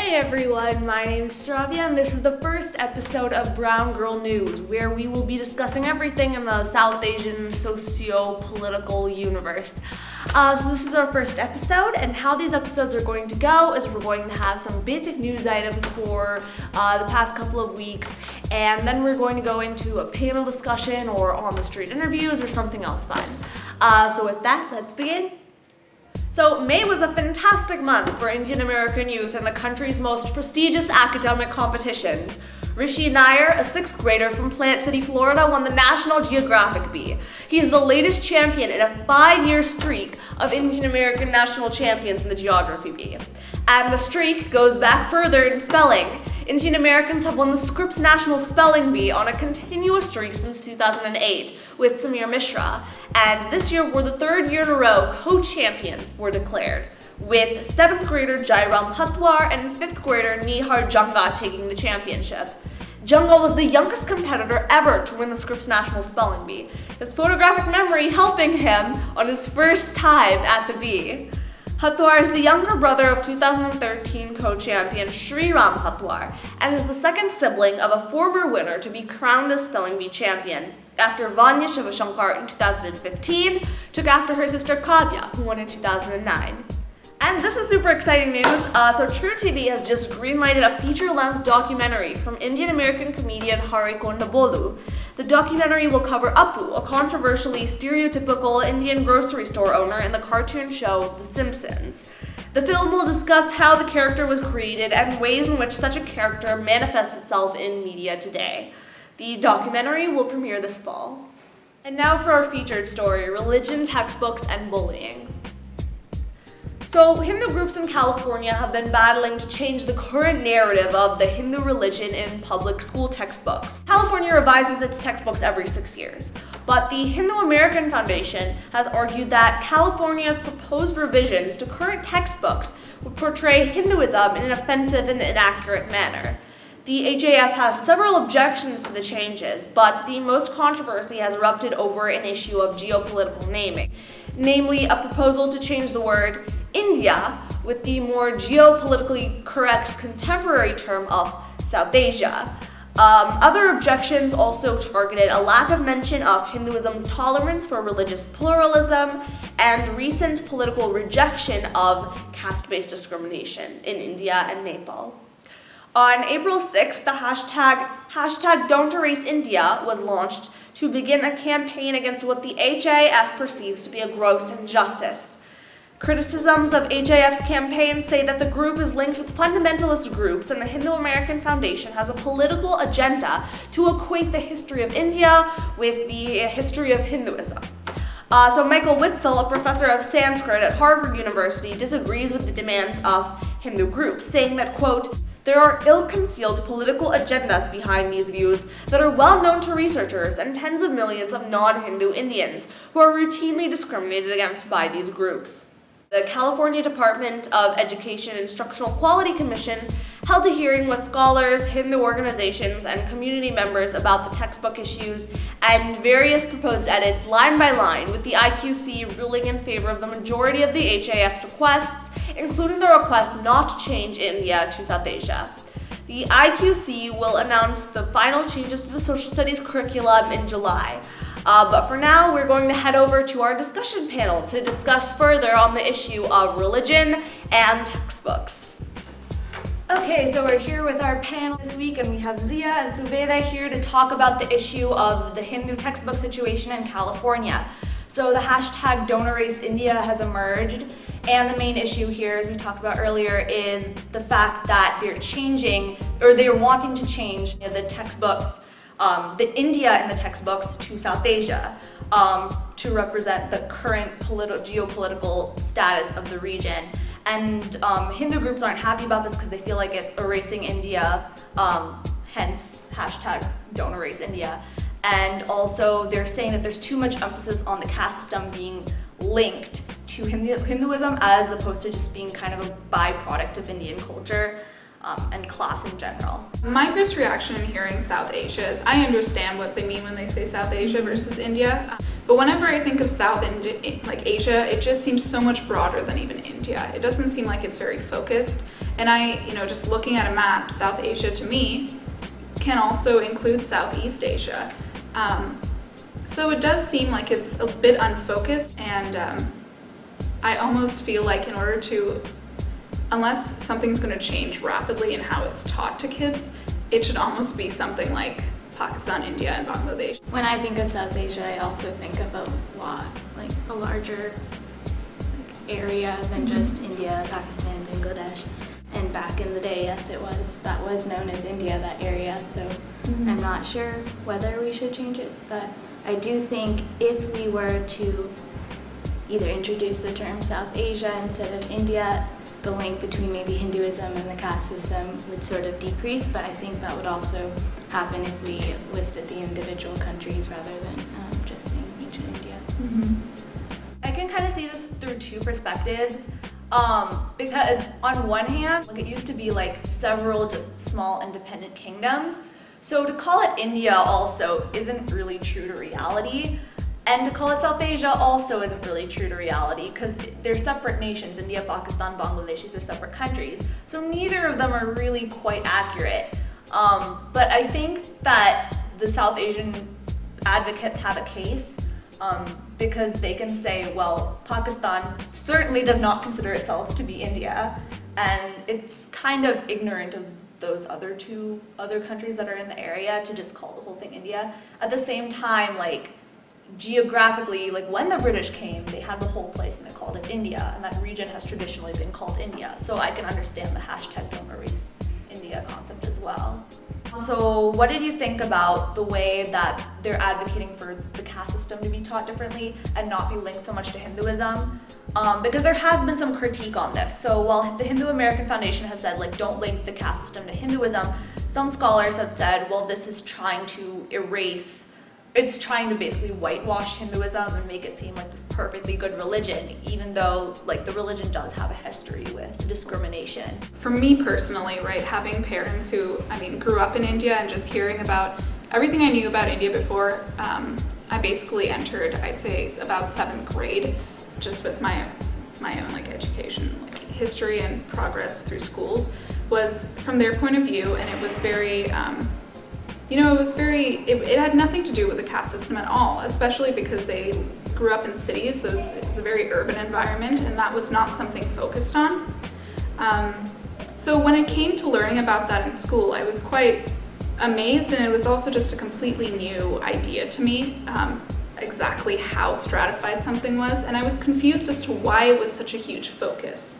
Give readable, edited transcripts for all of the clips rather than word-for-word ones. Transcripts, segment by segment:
Hey everyone, my name is Shravya and this is the first episode of Brown Girl News, where we will be discussing everything in the South Asian socio-political universe. So this is our first episode, and how these episodes are going to go is we're going to have some basic news items for the past couple of weeks, and then we're going to go into a panel discussion or on-the-street interviews or something else fun. So with that, let's begin. So May was a fantastic month for Indian American youth in the country's most prestigious academic competitions. Rishi Nair, a 6th grader from Plant City, Florida, won the National Geographic Bee. He is the latest champion in a 5-year streak of Indian American national champions in the Geography Bee. And the streak goes back further in spelling. Indian Americans have won the Scripps National Spelling Bee on a continuous streak since 2008 with Samir Mishra. And this year, for the 3rd year in a row, co-champions were declared, with 7th grader Jairam Patwar and 5th grader Nihar Janga taking the championship. Janga was the youngest competitor ever to win the Scripps National Spelling Bee, his photographic memory helping him on his first time at the bee. Patwar is the younger brother of 2013 co-champion Shriram Patwar and is the second sibling of a former winner to be crowned as Spelling Bee champion, after Vanya Shivashankar in 2015 took after her sister Kavya, who won in 2009. And this is super exciting news. So True TV has just greenlighted a feature-length documentary from Indian American comedian Hari Kondabolu. The documentary will cover Apu, a controversially stereotypical Indian grocery store owner in the cartoon show The Simpsons. The film will discuss how the character was created and ways in which such a character manifests itself in media today. The documentary will premiere this fall. And now for our featured story, religion, textbooks, and bullying. So, Hindu groups in California have been battling to change the current narrative of the Hindu religion in public school textbooks. California revises its textbooks every 6 years, but the Hindu American Foundation has argued that California's proposed revisions to current textbooks would portray Hinduism in an offensive and inaccurate manner. The HAF has several objections to the changes, but the most controversy has erupted over an issue of geopolitical naming, namely a proposal to change the word India with the more geopolitically correct contemporary term of South Asia. Other objections also targeted a lack of mention of Hinduism's tolerance for religious pluralism and recent political rejection of caste-based discrimination in India and Nepal. On April 6th, the hashtag Don't Erase India was launched to begin a campaign against what the HAF perceives to be a gross injustice. Criticisms of HAF's campaign say that the group is linked with fundamentalist groups, and the Hindu American Foundation has a political agenda to equate the history of India with the history of Hinduism. So Michael Witzel, a professor of Sanskrit at Harvard University, disagrees with the demands of Hindu groups, saying that, quote, "There are ill-concealed political agendas behind these views that are well known to researchers and tens of millions of non-Hindu Indians who are routinely discriminated against by these groups." The California Department of Education Instructional Quality Commission held a hearing with scholars, Hindu organizations, and community members about the textbook issues and various proposed edits line by line, with the IQC ruling in favor of the majority of the HAF's requests, including the request not to change India to South Asia. The IQC will announce the final changes to the social studies curriculum in July. But for now, we're going to head over to our discussion panel to discuss further on the issue of religion and textbooks. Okay, so we're here with our panel this week, and we have Zia and Subeda here to talk about the issue of the Hindu textbook situation in California. So the hashtag Don't Erase India has emerged, and the main issue here, as we talked about earlier, is the fact that they're wanting to change the textbooks, the India in the textbooks to South Asia, to represent the current geopolitical status of the region. And Hindu groups aren't happy about this because they feel like it's erasing India, hence hashtag Don't Erase India. And also they're saying that there's too much emphasis on the caste system being linked to Hinduism as opposed to just being kind of a byproduct of Indian culture. And class in general. My first reaction in hearing South Asia is I understand what they mean when they say South Asia versus India, but whenever I think of Asia, it just seems so much broader than even India. It doesn't seem like it's very focused, And just looking at a map, South Asia to me can also include Southeast Asia. So it does seem like it's a bit unfocused, and I almost feel like unless something's going to change rapidly in how it's taught to kids, it should almost be something like Pakistan, India, and Bangladesh. When I think of South Asia, I also think of a larger area than just India, Pakistan, Bangladesh. And back in the day, yes, that was known as India, that area. So I'm not sure whether we should change it, but I do think if we were to either introduce the term South Asia instead of India, the link between maybe Hinduism and the caste system would sort of decrease, but I think that would also happen if we listed the individual countries rather than just saying ancient India. I can kind of see this through two perspectives, because on one hand, it used to be several just small independent kingdoms, so to call it India also isn't really true to reality. And to call it South Asia also isn't really true to reality, because they're separate nations. India, Pakistan, Bangladesh, these are separate countries. So neither of them are really quite accurate. But I think that the South Asian advocates have a case, because they can say, well, Pakistan certainly does not consider itself to be India, and it's kind of ignorant of those two other countries that are in the area to just call the whole thing India. At the same time, geographically, when the British came, they had the whole place and they called it India, and that region has traditionally been called India. So I can understand the hashtag Don't Erase India concept as well. So what did you think about the way that they're advocating for the caste system to be taught differently and not be linked so much to Hinduism? Because there has been some critique on this. So while the Hindu American Foundation has said, don't link the caste system to Hinduism, some scholars have said, well, this is trying to it's trying to basically whitewash Hinduism and make it seem like this perfectly good religion, even though the religion does have a history with discrimination. For me personally, having parents who, grew up in India and just hearing about everything I knew about India before, I basically entered, I'd say, about 7th grade, just with my own education, history and progress through schools, was from their point of view, and it was very, it had nothing to do with the caste system at all, especially because they grew up in cities, so it was a very urban environment, and that was not something focused on. So when it came to learning about that in school, I was quite amazed, and it was also just a completely new idea to me, exactly how stratified something was, and I was confused as to why it was such a huge focus.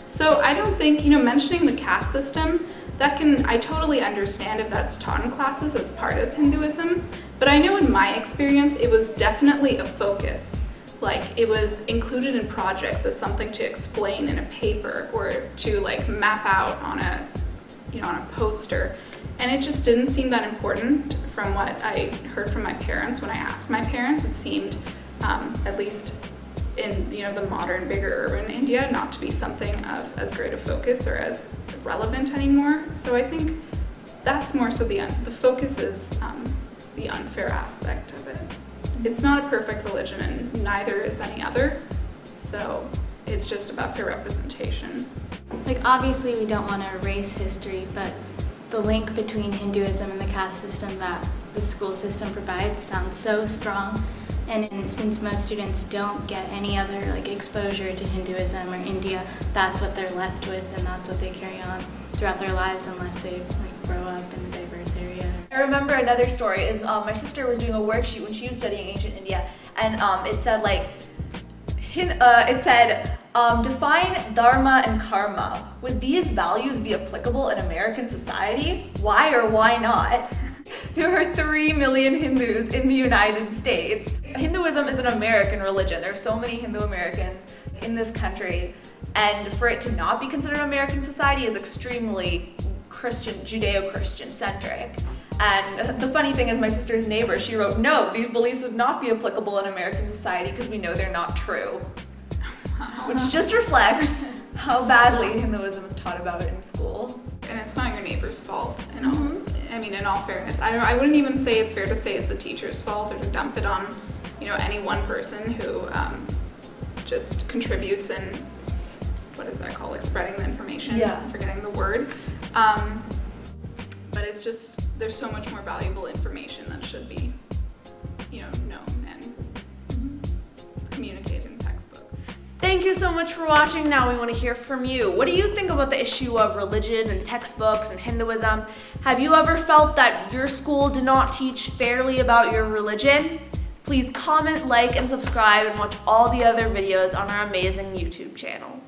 So I don't think, mentioning the caste system, I totally understand if that's taught in classes as part of Hinduism, but I know in my experience it was definitely a focus. It was included in projects as something to explain in a paper or to map out on a poster, and it just didn't seem that important from what I heard from my parents. When I asked my parents, it seemed, at least in the modern, bigger urban India, not to be something of as great a focus or as relevant anymore. So I think that's more so the focus is the unfair aspect of it. It's not a perfect religion, and neither is any other, so it's just about fair representation. Obviously we don't want to erase history, but the link between Hinduism and the caste system that the school system provides sounds so strong. And since most students don't get any other exposure to Hinduism or India, that's what they're left with, and that's what they carry on throughout their lives unless they grow up in a diverse area. I remember another story is my sister was doing a worksheet when she was studying ancient India, and it said define dharma and karma. Would these values be applicable in American society? Why or why not? There are 3 million Hindus in the United States. Hinduism is an American religion. There are so many Hindu Americans in this country, and for it to not be considered American society is extremely Judeo-Christian centric. And the funny thing is, my sister's neighbor, she wrote, no, these beliefs would not be applicable in American society because we know they're not true. Which just reflects how badly Hinduism is taught about it in school. And it's not your neighbor's fault, in all fairness. I wouldn't even say it's fair to say it's the teacher's fault or to dump it on, any one person who just contributes in what is that called? Like spreading the information. Yeah. I'm forgetting the word. But it's just, there's so much more valuable information that should be, known and communicated in textbooks. Thank you so much for watching. Now we want to hear from you. What do you think about the issue of religion and textbooks and Hinduism? Have you ever felt that your school did not teach fairly about your religion? Please comment, like, and subscribe, and watch all the other videos on our amazing YouTube channel.